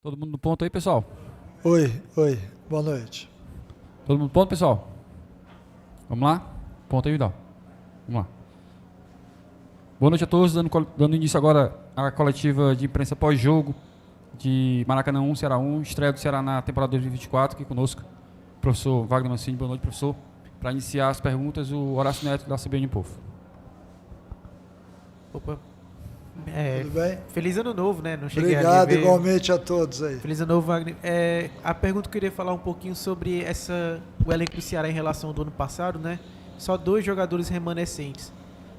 Todo mundo no ponto aí, pessoal? Oi, boa noite. Todo mundo no ponto, pessoal? Vamos lá? Ponto aí, Vidal. Vamos lá. Boa noite a todos, dando início agora à coletiva de imprensa pós-jogo de Maracanã 1, Ceará 1, estreia do Ceará na temporada 2024, aqui conosco, professor Wagner Mancini. Boa noite, professor. Para iniciar as perguntas, o Horácio Neto, da CBN Povo. Opa. Tudo bem? Feliz ano novo, né? Não cheguei Obrigado, a ver. igualmente a todos aí. Feliz ano novo, Wagner. A pergunta que eu queria falar um pouquinho sobre o elenco do Ceará em relação ao do ano passado, né? Só 2 jogadores remanescentes.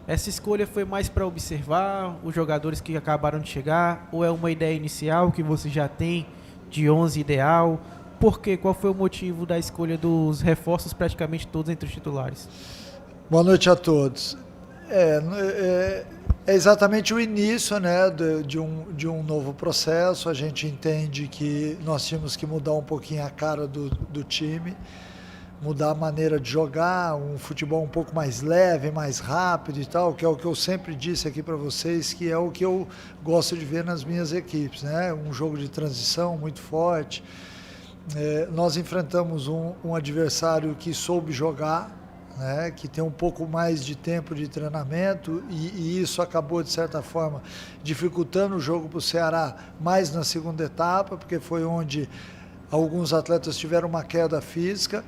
Essa escolha foi mais para observar os jogadores que acabaram de chegar, ou é uma ideia inicial que você já tem de 11 ideal? Por quê? Qual foi o motivo da escolha dos reforços praticamente todos entre os titulares? Boa noite a todos. É exatamente o início, né, de um novo processo. A gente entende que nós tínhamos que mudar um pouquinho a cara do time, mudar a maneira de jogar, um futebol um pouco mais leve, mais rápido e tal, que é o que eu sempre disse aqui para vocês, que é o que eu gosto de ver nas minhas equipes, né? Um jogo de transição muito forte. Nós enfrentamos um adversário que soube jogar, né, que tem um pouco mais de tempo de treinamento e isso acabou, de certa forma, dificultando o jogo para o Ceará mais na segunda etapa, porque foi onde alguns atletas tiveram uma queda física.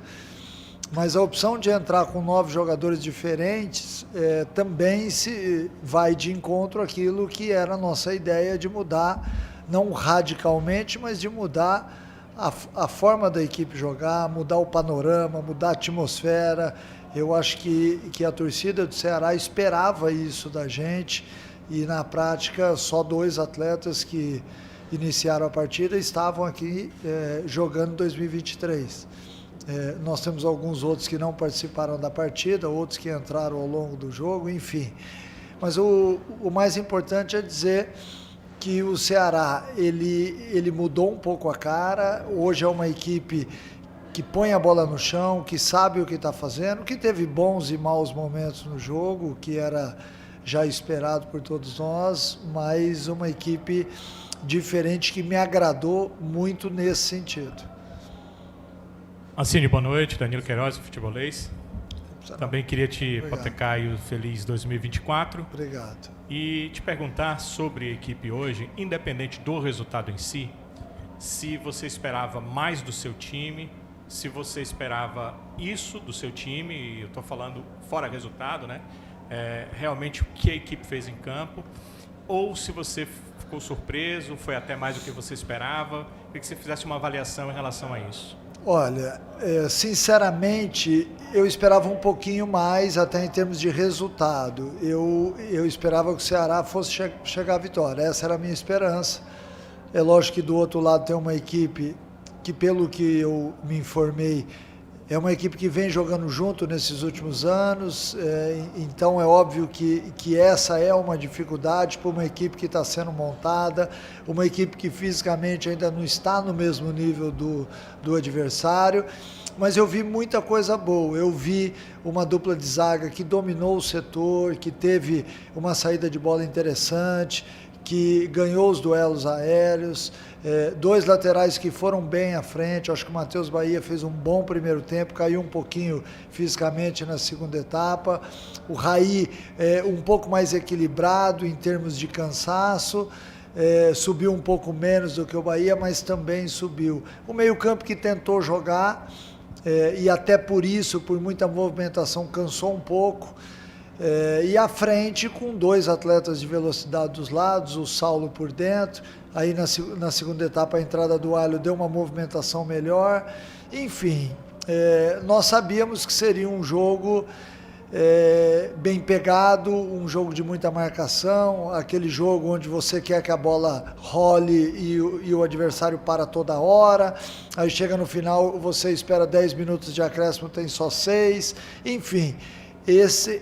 Mas a opção de entrar com 9 jogadores diferentes também se vai de encontro àquilo que era a nossa ideia de mudar, não radicalmente, mas de mudar a forma da equipe jogar, mudar o panorama, mudar a atmosfera. Eu acho que a torcida do Ceará esperava isso da gente e, na prática, só 2 atletas que iniciaram a partida estavam aqui jogando 2023. Nós temos alguns outros que não participaram da partida, outros que entraram ao longo do jogo, enfim. Mas o mais importante é dizer que o Ceará ele mudou um pouco a cara. Hoje é uma equipe que põe a bola no chão, que sabe o que está fazendo, que teve bons e maus momentos no jogo, que era já esperado por todos nós, mas uma equipe diferente que me agradou muito nesse sentido. Mancini, boa noite. Danilo Queiroz, futebolês. Também queria te hipotecar aí o feliz 2024. Obrigado. E te perguntar sobre a equipe hoje, independente do resultado em si, se você esperava mais do seu time, se você esperava isso do seu time, e eu estou falando fora resultado, né? Realmente o que a equipe fez em campo, ou se você ficou surpreso, foi até mais do que você esperava. Queria que você fizesse uma avaliação em relação a isso. Olha, sinceramente, eu esperava um pouquinho mais, até em termos de resultado. Eu esperava que o Ceará fosse chegar à vitória, essa era a minha esperança. É lógico que do outro lado tem uma equipe que, pelo que eu me informei, é uma equipe que vem jogando junto nesses últimos anos, então é óbvio que essa é uma dificuldade para uma equipe que está sendo montada, uma equipe que fisicamente ainda não está no mesmo nível do adversário, mas eu vi muita coisa boa. Eu vi uma dupla de zaga que dominou o setor, que teve uma saída de bola interessante, que ganhou os duelos aéreos, 2 laterais que foram bem à frente. Acho que o Matheus Bahia fez um bom primeiro tempo, caiu um pouquinho fisicamente na segunda etapa. O Raí um pouco mais equilibrado em termos de cansaço, subiu um pouco menos do que o Bahia, mas também subiu. O meio-campo que tentou jogar, e até por isso, por muita movimentação, cansou um pouco. E à frente com 2 atletas de velocidade dos lados, o Saulo por dentro. Aí na segunda etapa a entrada do Alho deu uma movimentação melhor. Enfim, nós sabíamos que seria um jogo bem pegado, um jogo de muita marcação, aquele jogo onde você quer que a bola role e o adversário para toda hora. Aí chega no final, você espera 10 minutos de acréscimo, tem só 6. Enfim,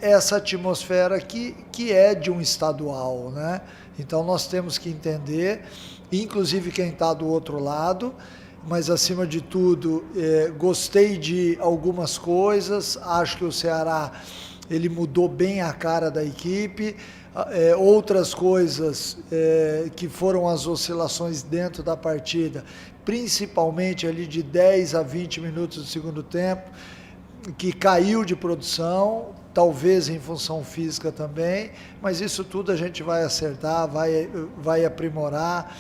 essa atmosfera que é de um estadual, né? Então nós temos que entender, inclusive quem está do outro lado, mas acima de tudo, gostei de algumas coisas. Acho que o Ceará ele mudou bem a cara da equipe. outras coisas que foram as oscilações dentro da partida, principalmente ali de 10 a 20 minutos do segundo tempo, que caiu de produção, talvez em função física também, mas isso tudo a gente vai acertar, vai aprimorar,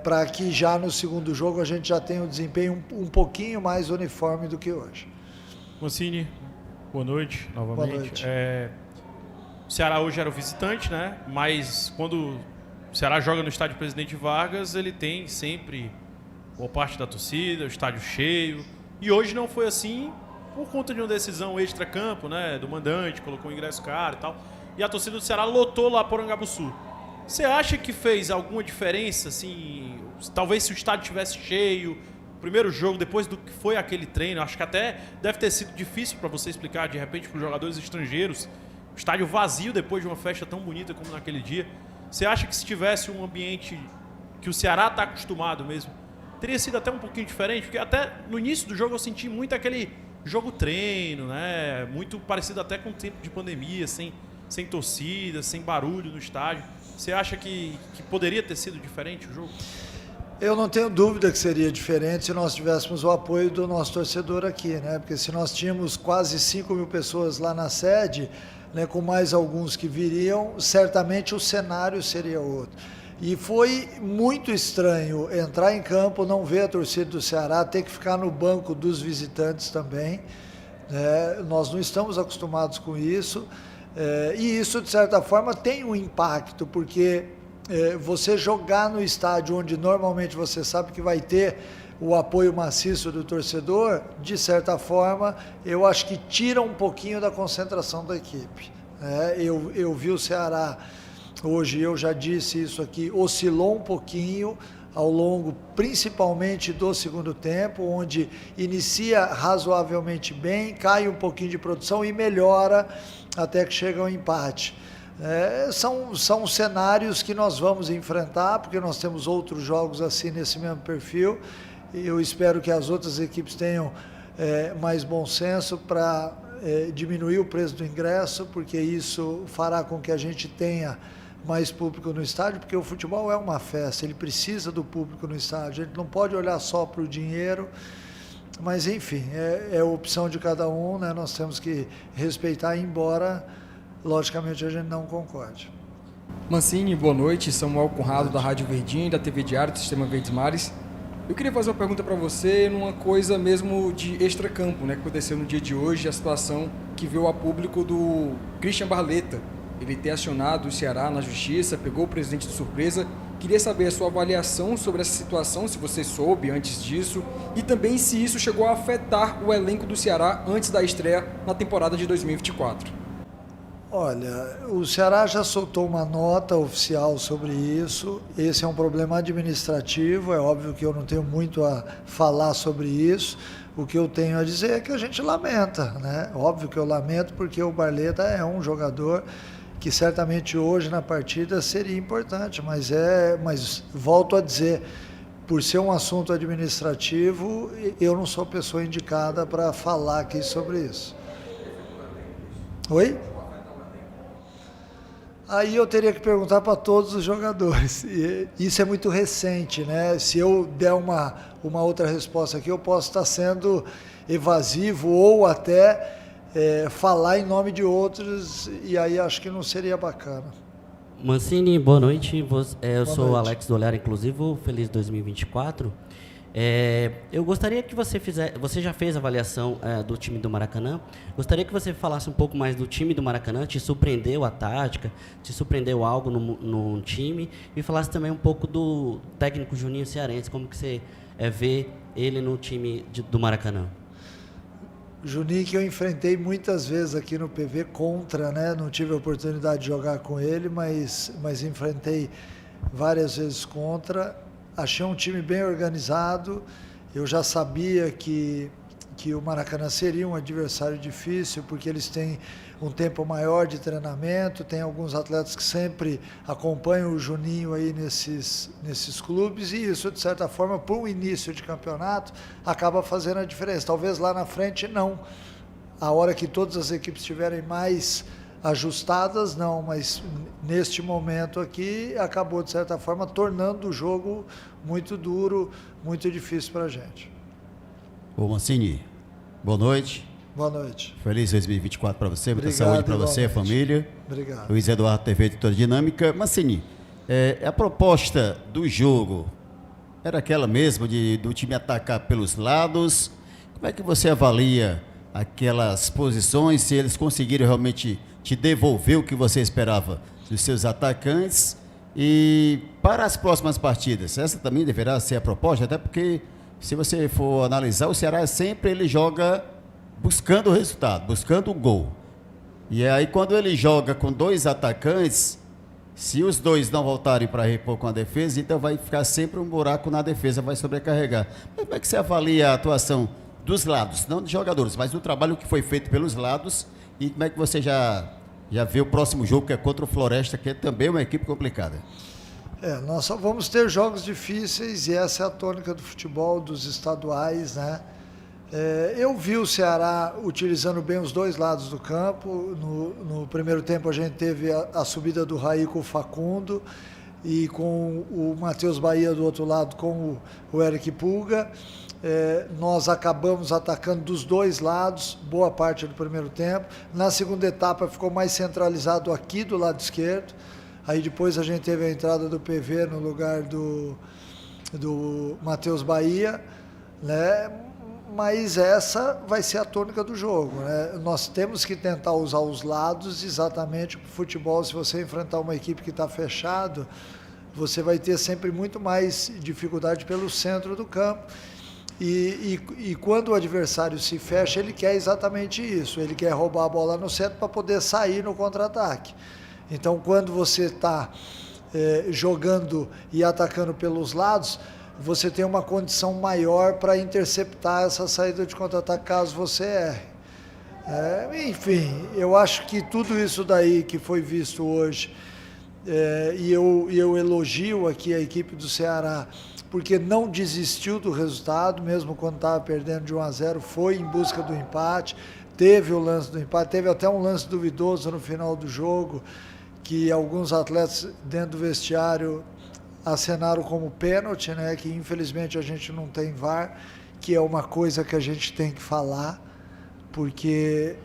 para que já no segundo jogo a gente já tenha um desempenho um pouquinho mais uniforme do que hoje. Mancini, boa noite novamente. Boa noite. O Ceará hoje era o visitante, né? Mas quando o Ceará joga no estádio Presidente Vargas, ele tem sempre boa parte da torcida, o estádio cheio. E hoje não foi assim por conta de uma decisão extra-campo, né? Do mandante, colocou o ingresso caro e tal. E a torcida do Ceará lotou lá Porangabuçu. Você acha que fez alguma diferença, assim, talvez se o estádio tivesse cheio, primeiro jogo, depois do que foi aquele treino, acho que até deve ter sido difícil para você explicar, de repente, para os jogadores estrangeiros, o estádio vazio depois de uma festa tão bonita como naquele dia. Você acha que se tivesse um ambiente que o Ceará está acostumado mesmo, teria sido até um pouquinho diferente? Porque até no início do jogo eu senti muito aquele jogo treino, né? Muito parecido até com o tempo de pandemia, sem torcida, sem barulho no estádio. Você acha que poderia ter sido diferente o jogo? Eu não tenho dúvida que seria diferente se nós tivéssemos o apoio do nosso torcedor aqui, né? Porque se nós tínhamos quase 5 mil pessoas lá na sede, né, com mais alguns que viriam, certamente o cenário seria outro. E foi muito estranho entrar em campo, não ver a torcida do Ceará, ter que ficar no banco dos visitantes também, né? Nós não estamos acostumados com isso. E isso, de certa forma, tem um impacto, porque você jogar no estádio onde normalmente você sabe que vai ter o apoio maciço do torcedor, de certa forma, eu acho que tira um pouquinho da concentração da equipe. Eu vi o Ceará, hoje eu já disse isso aqui, oscilou um pouquinho ao longo, principalmente do segundo tempo, onde inicia razoavelmente bem, cai um pouquinho de produção e melhora até que chega ao empate. São cenários que nós vamos enfrentar, porque nós temos outros jogos assim nesse mesmo perfil. Eu espero que as outras equipes tenham mais bom senso para diminuir o preço do ingresso, porque isso fará com que a gente tenha mais público no estádio, porque o futebol é uma festa, ele precisa do público no estádio, a gente não pode olhar só para o dinheiro, mas enfim, é a opção de cada um, né? Nós temos que respeitar, embora logicamente a gente não concorde. Mancini, boa noite, Samuel Conrado da Rádio Verdinha e da TV Diário do Sistema Verdes Mares. Eu queria fazer uma pergunta para você numa coisa mesmo de extracampo, né, que aconteceu no dia de hoje, a situação que veio a público do Christian Barletta, ele ter acionado o Ceará na justiça, pegou o presidente de surpresa. Queria saber a sua avaliação sobre essa situação, se você soube antes disso, e também se isso chegou a afetar o elenco do Ceará antes da estreia na temporada de 2024. Olha, o Ceará já soltou uma nota oficial sobre isso. Esse é um problema administrativo, é óbvio que eu não tenho muito a falar sobre isso. O que eu tenho a dizer é que a gente lamenta, né? Óbvio que eu lamento, porque o Barletta é um jogador que certamente hoje na partida seria importante, mas volto a dizer, por ser um assunto administrativo, eu não sou a pessoa indicada para falar aqui sobre isso. Oi? Aí eu teria que perguntar para todos os jogadores. E isso é muito recente, né? Se eu der uma outra resposta aqui, eu posso estar sendo evasivo ou até falar em nome de outros, e aí acho que não seria bacana. Mancini, boa noite. Eu sou o Alex do Olhar Inclusivo, feliz 2024. Eu gostaria que você já fez a avaliação do time do Maracanã, gostaria que você falasse um pouco mais do time do Maracanã, te surpreendeu a tática, te surpreendeu algo no time, e falasse também um pouco do técnico Juninho Cearense, como que você vê ele no time do Maracanã. Juninho, que eu enfrentei muitas vezes aqui no PV contra, né? Não tive a oportunidade de jogar com ele, mas enfrentei várias vezes contra. Achei um time bem organizado. Eu já sabia que o Maracanã seria um adversário difícil, porque eles têm um tempo maior de treinamento, tem alguns atletas que sempre acompanham o Juninho aí nesses clubes, e isso, de certa forma, para um início de campeonato, acaba fazendo a diferença. Talvez lá na frente não. A hora que todas as equipes estiverem mais ajustadas, não, mas neste momento aqui acabou, de certa forma, tornando o jogo muito duro, muito difícil para a gente. Ô Mancini, boa noite. Boa noite. Feliz 2024 para você, muita Obrigado, saúde para você, igualmente. família. Obrigado. Luiz Eduardo TV Editora Dinâmica. Mancini, a proposta do jogo era aquela mesmo do time atacar pelos lados. Como é que você avalia aquelas posições, se eles conseguiram realmente te devolver o que você esperava dos seus atacantes? E para as próximas partidas, essa também deverá ser a proposta, até porque se você for analisar, o Ceará sempre ele joga buscando o resultado, buscando o gol. E aí quando ele joga com 2 atacantes, se os 2 não voltarem para repor com a defesa, então vai ficar sempre um buraco na defesa, vai sobrecarregar. Mas como é que você avalia a atuação dos lados, não dos jogadores, mas do trabalho que foi feito pelos lados, e como é que você já vê o próximo jogo, que é contra o Floresta, que é também uma equipe complicada? Nós só vamos ter jogos difíceis, e essa é a tônica do futebol, dos estaduais, né? Eu vi o Ceará utilizando bem os 2 lados do campo. No primeiro tempo a gente teve a subida do Raí com o Facundo e com o Matheus Bahia do outro lado com o Eric Pulga. Nós acabamos atacando dos 2 lados boa parte do primeiro tempo. Na segunda etapa ficou mais centralizado aqui do lado esquerdo. Aí depois a gente teve a entrada do PV no lugar do Matheus Bahia, né? Mas essa vai ser a tônica do jogo, né? Nós temos que tentar usar os lados exatamente para o futebol. Se você enfrentar uma equipe que está fechado, você vai ter sempre muito mais dificuldade pelo centro do campo. E quando o adversário se fecha, ele quer exatamente isso. Ele quer roubar a bola no centro para poder sair no contra-ataque. Então, quando você está jogando e atacando pelos lados, você tem uma condição maior para interceptar essa saída de contra-ataque caso você erre. Enfim, eu acho que tudo isso daí que foi visto hoje, e eu elogio aqui a equipe do Ceará, porque não desistiu do resultado, mesmo quando estava perdendo de 1-0, foi em busca do empate, teve o lance do empate, teve até um lance duvidoso no final do jogo, que alguns atletas dentro do vestiário acenaram como pênalti, né, que infelizmente a gente não tem VAR, que é uma coisa que a gente tem que falar, porque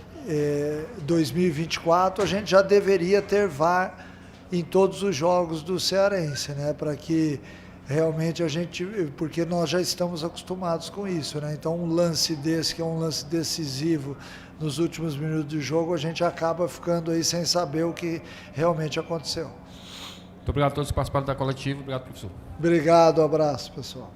2024 a gente já deveria ter VAR em todos os jogos do Cearense, né, para que realmente porque nós já estamos acostumados com isso, né, então um lance desse, que é um lance decisivo nos últimos minutos do jogo, a gente acaba ficando aí sem saber o que realmente aconteceu. Muito obrigado a todos que participaram da coletiva. Obrigado, professor. Obrigado, abraço, pessoal.